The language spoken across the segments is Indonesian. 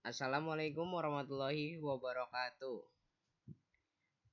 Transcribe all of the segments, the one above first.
Assalamualaikum warahmatullahi wabarakatuh.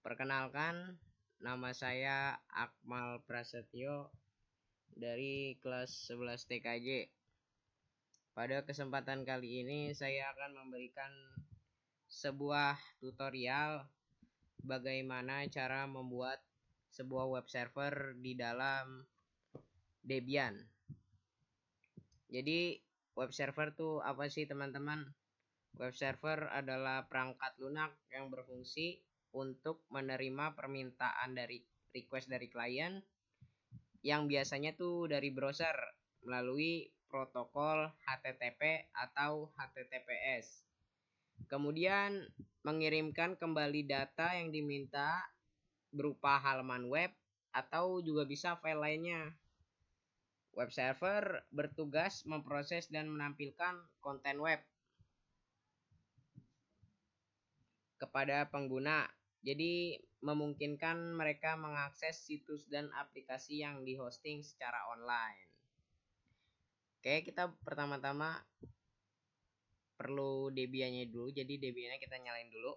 Perkenalkan, nama saya Akmal Prasetyo dari kelas 11 TKJ. Pada kesempatan kali ini saya akan memberikan sebuah tutorial bagaimana cara membuat sebuah web server di dalam Debian. Jadi web server tuh apa sih teman-teman? Web server adalah perangkat lunak yang berfungsi untuk menerima permintaan dari request dari klien yang biasanya tuh dari browser melalui protokol HTTP atau HTTPS. Kemudian mengirimkan kembali data yang diminta berupa halaman web atau juga bisa file lainnya. Web server bertugas memproses dan menampilkan konten web kepada pengguna. Jadi memungkinkan mereka mengakses situs dan aplikasi yang dihosting secara online. Oke, kita pertama-tama perlu Debian-nya dulu. Jadi Debian-nya kita nyalain dulu.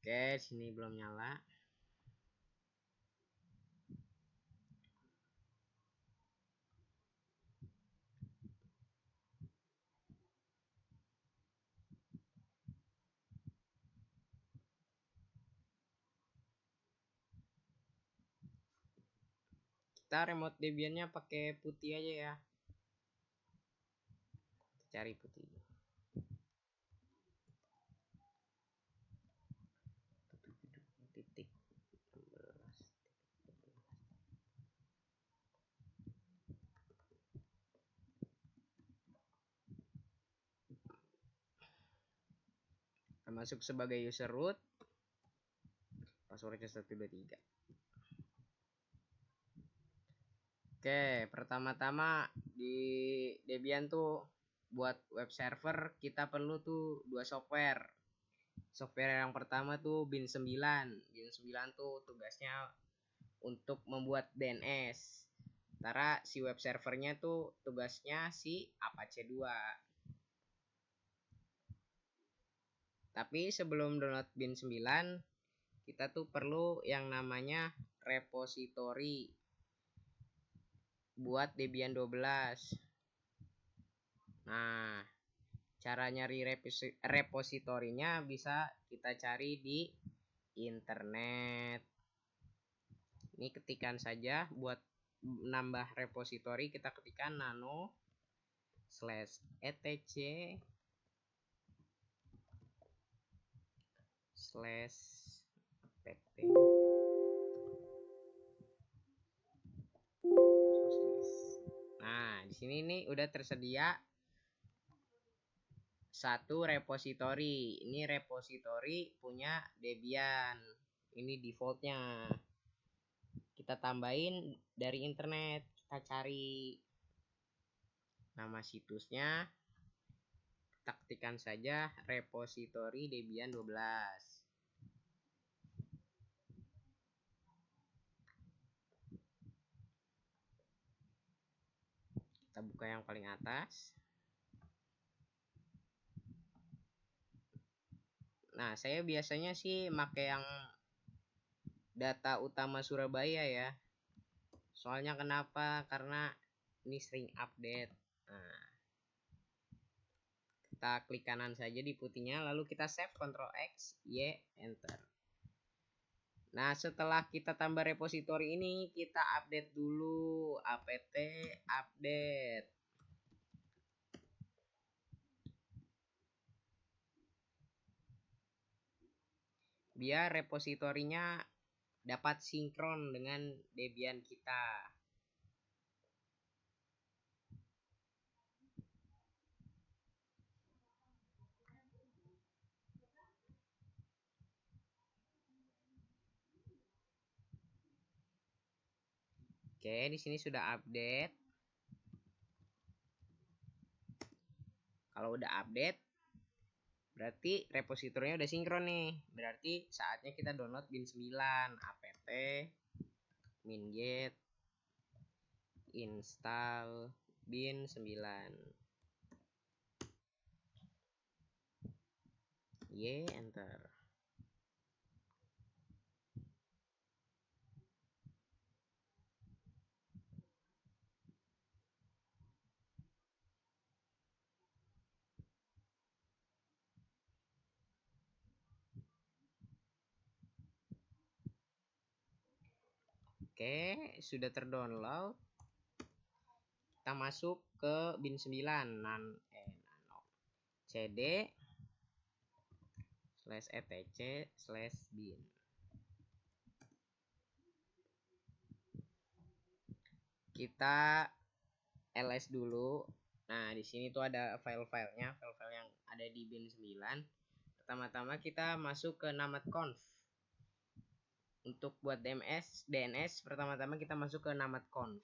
Oke, sini belum nyala. Kita remote Debian-nya pakai putih aja ya. Kita cari putih. Titik 16. Kita masuk sebagai user root. Passwordnya 123. Oke, pertama-tama di Debian tuh buat web server kita perlu tuh dua software. Software yang pertama tuh Bin 9. Bin 9 tuh tugasnya untuk membuat DNS. Sementara si web servernya tuh tugasnya si Apache 2. Tapi sebelum download Bin 9, kita tuh perlu yang namanya repository buat Debian 12. Nah, cara nyari repositorinya bisa kita cari di internet. Ini ketikan saja buat nambah repositori, kita ketikkan nano/etc/apt. Nah, di sini nih udah tersedia satu repositori. Ini repositori punya Debian. Ini defaultnya. Kita tambahin dari internet. Kita cari nama situsnya. Kita ketikkan saja repositori Debian 12. Kita buka yang paling atas. Nah, saya biasanya sih pakai yang data utama Surabaya ya. Soalnya kenapa? Karena ini sering update. Nah, kita klik kanan saja di putihnya, lalu kita save, Ctrl X, Y, Enter. Nah, setelah kita tambah repositori ini, kita update dulu apt update. Biar repositorinya dapat sinkron dengan Debian kita. Oke, di sini sudah update. Kalau udah update, berarti repositorinya udah sinkron nih. Berarti saatnya kita download bin 9, apt minget install bin 9. Enter. Oke, sudah terdownload. Kita masuk ke bin 9 nano cd /etc/bin. Kita ls dulu. Nah, di sini tuh ada file-filenya, file-file yang ada di bin 9. Pertama-tama kita masuk ke namadconf. Untuk buat DNS pertama-tama kita masuk ke namadconf.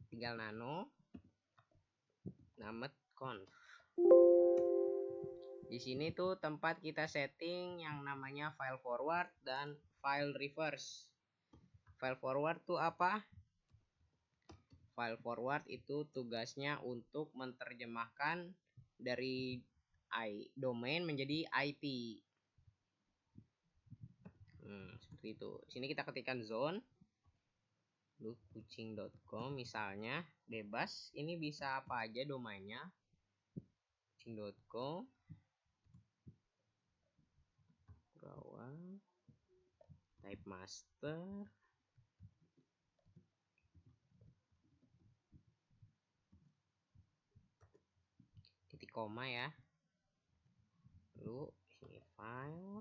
Tinggal nano namadconf. Di sini tuh tempat kita setting yang namanya file forward dan file reverse. File forward tuh apa? File forward itu tugasnya untuk menerjemahkan dari domain menjadi IP. Seperti itu. Sini kita ketikkan zone kucing.com misalnya, bebas. Ini bisa apa aja domainnya. Kucing.com type master titik koma ya. Lalu ini file.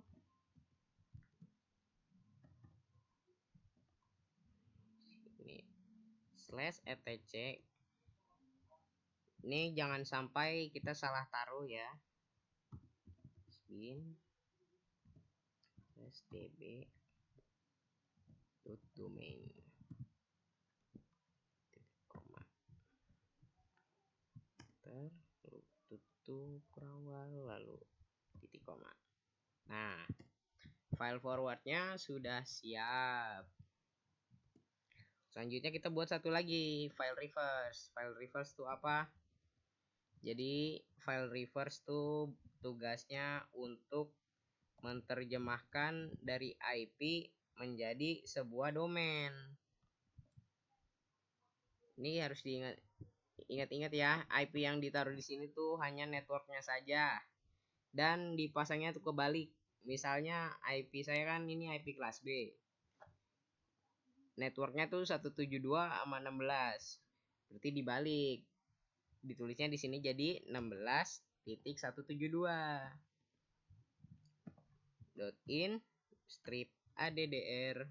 /etc. Ini jangan sampai kita salah taruh ya. bin /db .domain lalu tutup rawal lalu titik koma. Nah, file forwardnya sudah siap. Selanjutnya kita buat satu lagi, file reverse. File reverse itu apa? Jadi file reverse itu tugasnya untuk menerjemahkan dari IP menjadi sebuah domain. Ini harus ingat-ingat ya, IP yang ditaruh di sini tuh hanya networknya saja dan dipasangnya tuh kebalik. Misalnya IP saya kan ini IP kelas B. Networknya tuh 172/16. Berarti dibalik. Ditulisnya di sini jadi 16.172. .in strip addr.arpa.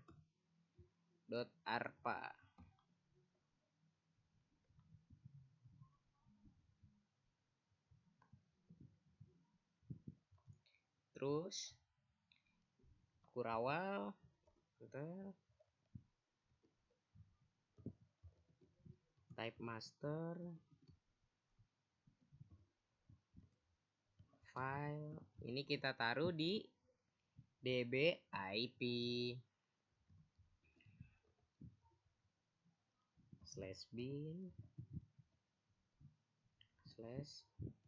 Terus kurawal type master file. Ini kita taruh di db IP /bin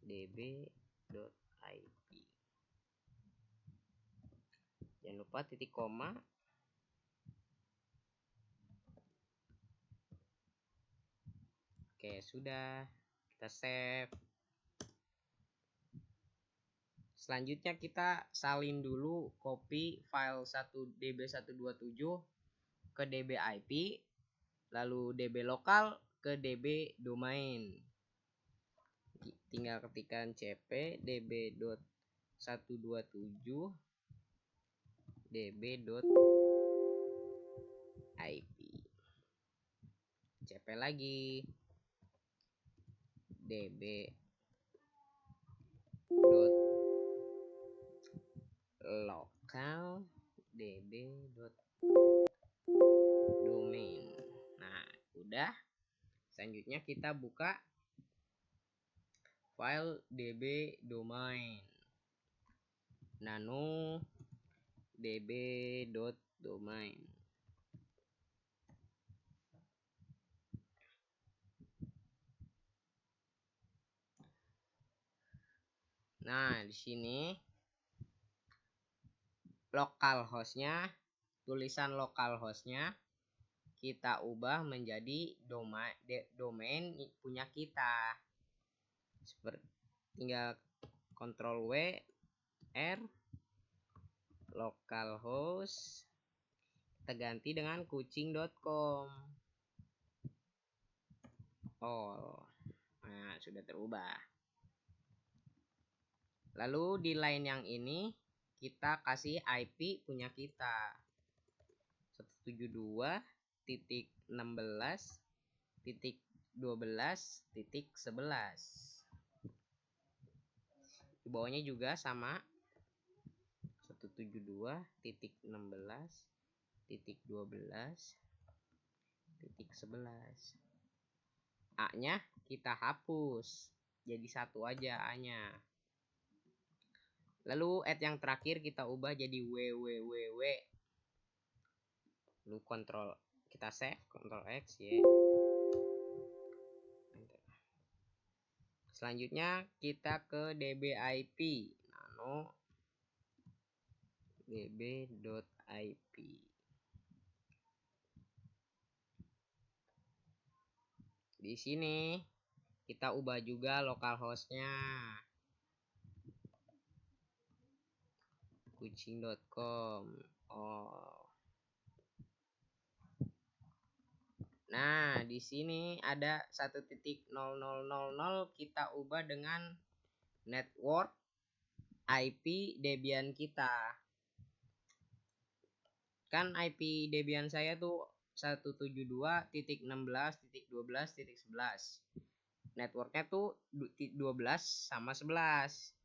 /db.ip. Jangan lupa titik koma. Oke, sudah. Kita save. Selanjutnya kita salin dulu copy file 1db127 ke db IP, lalu db lokal ke db domain. Tinggal ketikkan cp db.127 db.ip. cp lagi db.lokal db.domain. Udah. Selanjutnya kita buka file db domain nano db.domain. Nah, di sini localhostnya, tulisan localhostnya kita ubah menjadi domain punya kita. Seperti tinggal Ctrl W R localhost, kita ganti dengan kucing.com. Nah, sudah terubah. Lalu di line yang ini kita kasih IP punya kita 172.16.12.11. Di bawahnya juga sama 172.16.12.11. A-nya kita hapus, jadi satu aja A-nya. Lalu add yang terakhir kita ubah jadi www. Lalu kita save, Ctrl X ya. Selanjutnya kita ke dbIP nano db.ip. Di sini kita ubah juga localhostnya kucing.com. Nah, di sini ada 1.0000 kita ubah dengan network IP Debian kita. Kan IP Debian saya tuh 172.16.12.11. Networknya tuh 12 sama 11.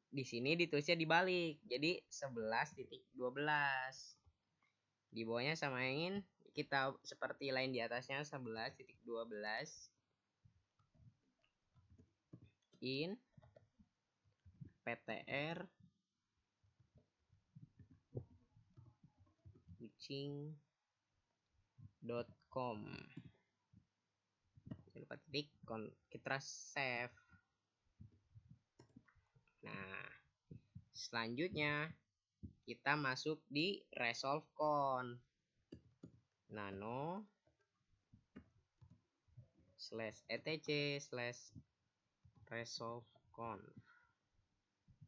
Di sini ditulisnya dibalik, jadi 11.12. Di bawahnya samain kita seperti line di atasnya 11.12 in ptr kucing.com. Jangan lupa titik, kita save. Nah, selanjutnya kita masuk di resolve.conf nano /etc/resolve.conf.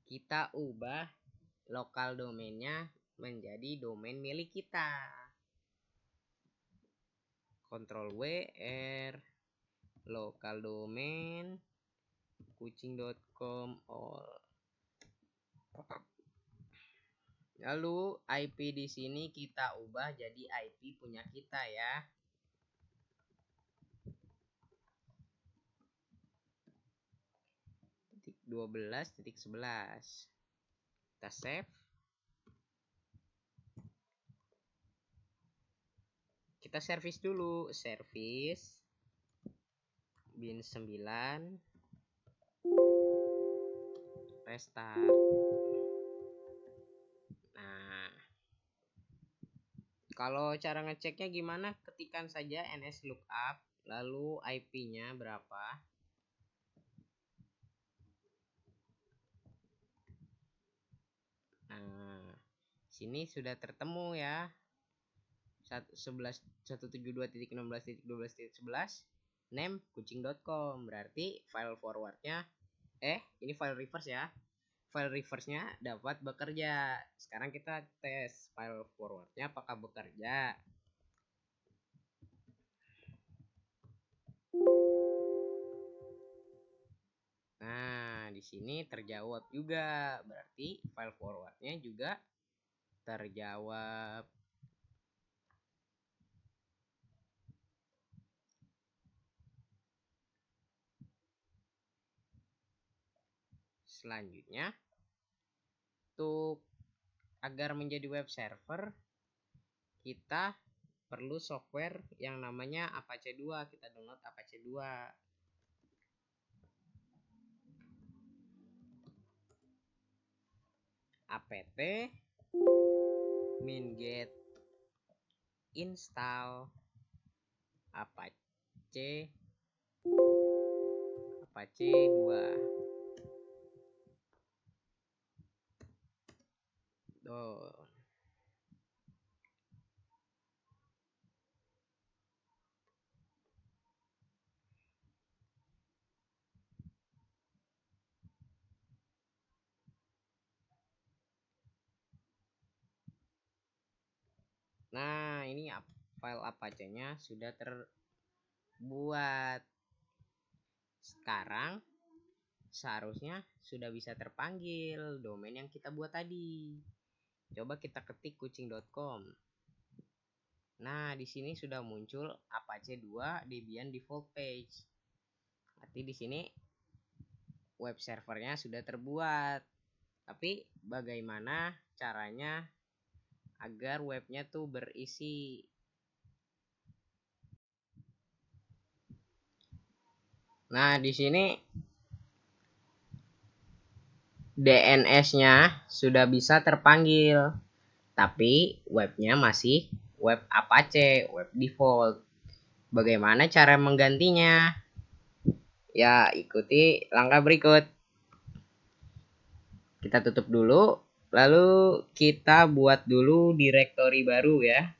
Kita ubah lokal domainnya menjadi domain milik kita. Ctrl W R lokal domain kucing.com all. Lalu IP di sini kita ubah jadi IP punya kita ya. .12.11. Kita save. Kita service dulu, service bin 9 restart. Nah, kalau cara ngeceknya gimana? Ketikkan saja nslookup, lalu IP-nya berapa. Nah, sini sudah tertemu ya. 172.16.12.11 name kucing.com. Berarti file forwardnya ini file reverse ya. File reverse-nya dapat bekerja. Sekarang kita tes file forward-nya apakah bekerja. Nah, di sini terjawab juga. Berarti file forward-nya juga terjawab. Selanjutnya, untuk agar menjadi web server, kita perlu software yang namanya Apache 2. Kita download Apache 2. apt min-get install Apache 2. Tuh. Nah, ini file Apache-nya sudah terbuat. Sekarang seharusnya sudah bisa terpanggil domain yang kita buat tadi. Coba kita ketik kucing.com. Nah, di sini sudah muncul Apache 2 Debian default page. Berarti di sini web servernya sudah terbuat. Tapi bagaimana caranya agar webnya tuh berisi? Nah, di sini DNS-nya sudah bisa terpanggil, tapi webnya masih web Apache, web default. Bagaimana cara menggantinya? Ya, ikuti langkah berikut. Kita tutup dulu, lalu kita buat dulu directory baru ya.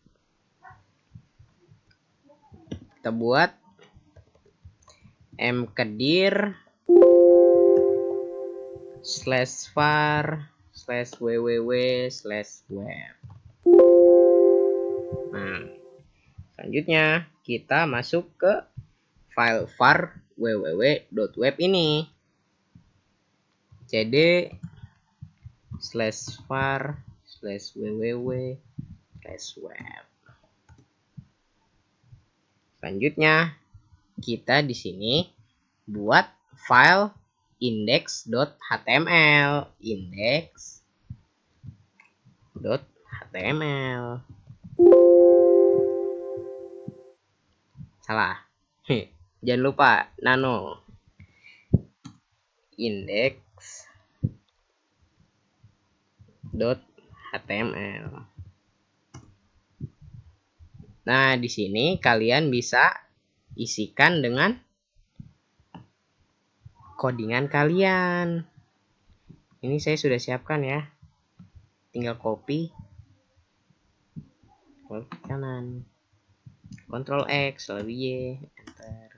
Kita buat mkedir /var/www/web. Nah, selanjutnya kita masuk ke file var www.web ini. cd /var/www/web. Selanjutnya kita di sini buat file index.html. Salah. Jangan lupa nano. index.html. Nah, di sini kalian bisa isikan dengan codingan kalian. Ini saya sudah siapkan ya. Tinggal copy. Klik kanan. Ctrl X, lalu Y, enter.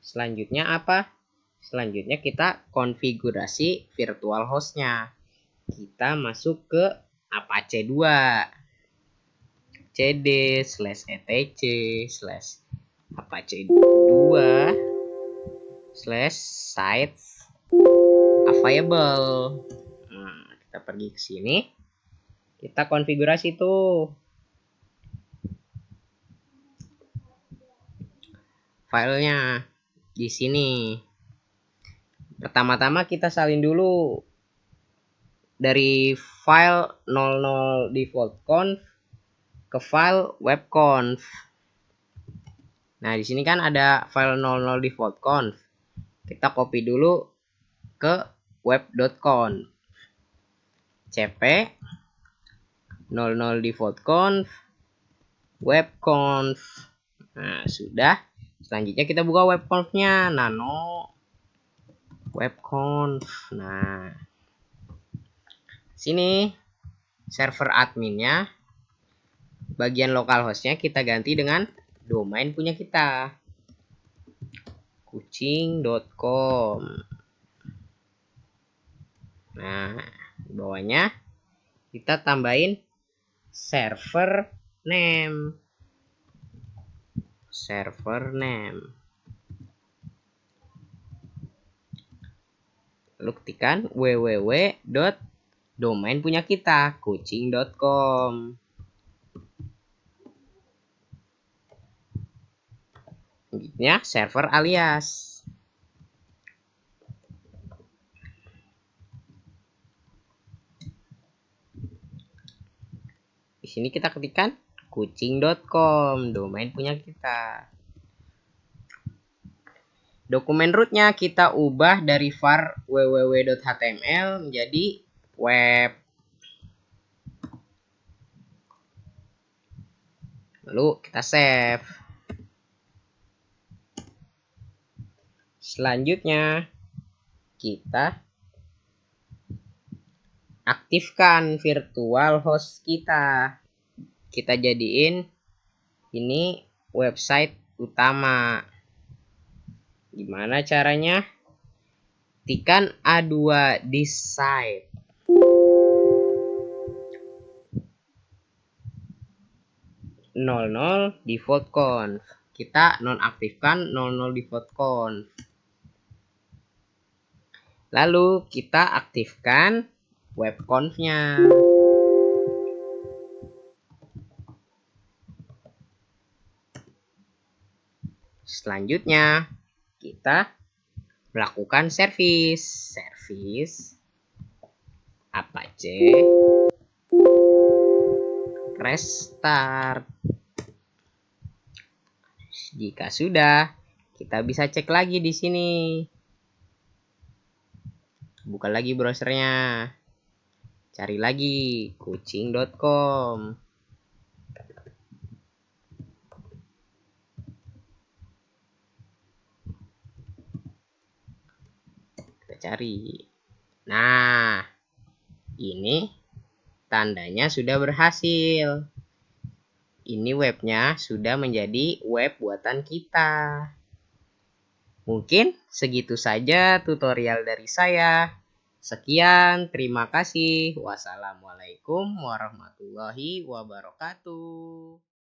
Selanjutnya apa? Selanjutnya kita konfigurasi virtual hostnya. Kita masuk ke Apache 2. cd/etc/apache 2/sites available. Nah, kita pergi ke sini. Kita konfigurasi tuh filenya di sini. Pertama-tama kita salin dulu dari file 00 default conf ke file webconf. Nah, di sini kan ada file 00 default conf. Kita copy dulu ke web.conf. cp 00 default conf webconf. Nah, sudah. Selanjutnya kita buka webconf-nya, nano webconf. Nah, sini server adminnya, bagian localhostnya kita ganti dengan domain punya kita, kucing.com. Nah, di bawahnya kita tambahin server name. Lalu ketikkan www.domain punya kita, kucing.com. Selanjutnya server alias. Di sini kita ketikkan kucing.com, domain punya kita. Dokumen rootnya kita ubah dari var www.html menjadi web. Lalu kita save. Selanjutnya kita aktifkan virtual host kita. Kita jadiin ini website utama. Gimana caranya? Tekan A2 di site. Default conf. Kita nonaktifkan 00 default conf. Lalu kita aktifkan web conf-nya. Selanjutnya kita melakukan service apache restart. Jika sudah, kita bisa cek lagi di sini. Buka lagi browsernya. Cari lagi kucing.com. Kita cari. Nah, ini tandanya sudah berhasil. Ini webnya sudah menjadi web buatan kita. Mungkin segitu saja tutorial dari saya. Sekian, terima kasih. Wassalamualaikum warahmatullahi wabarakatuh.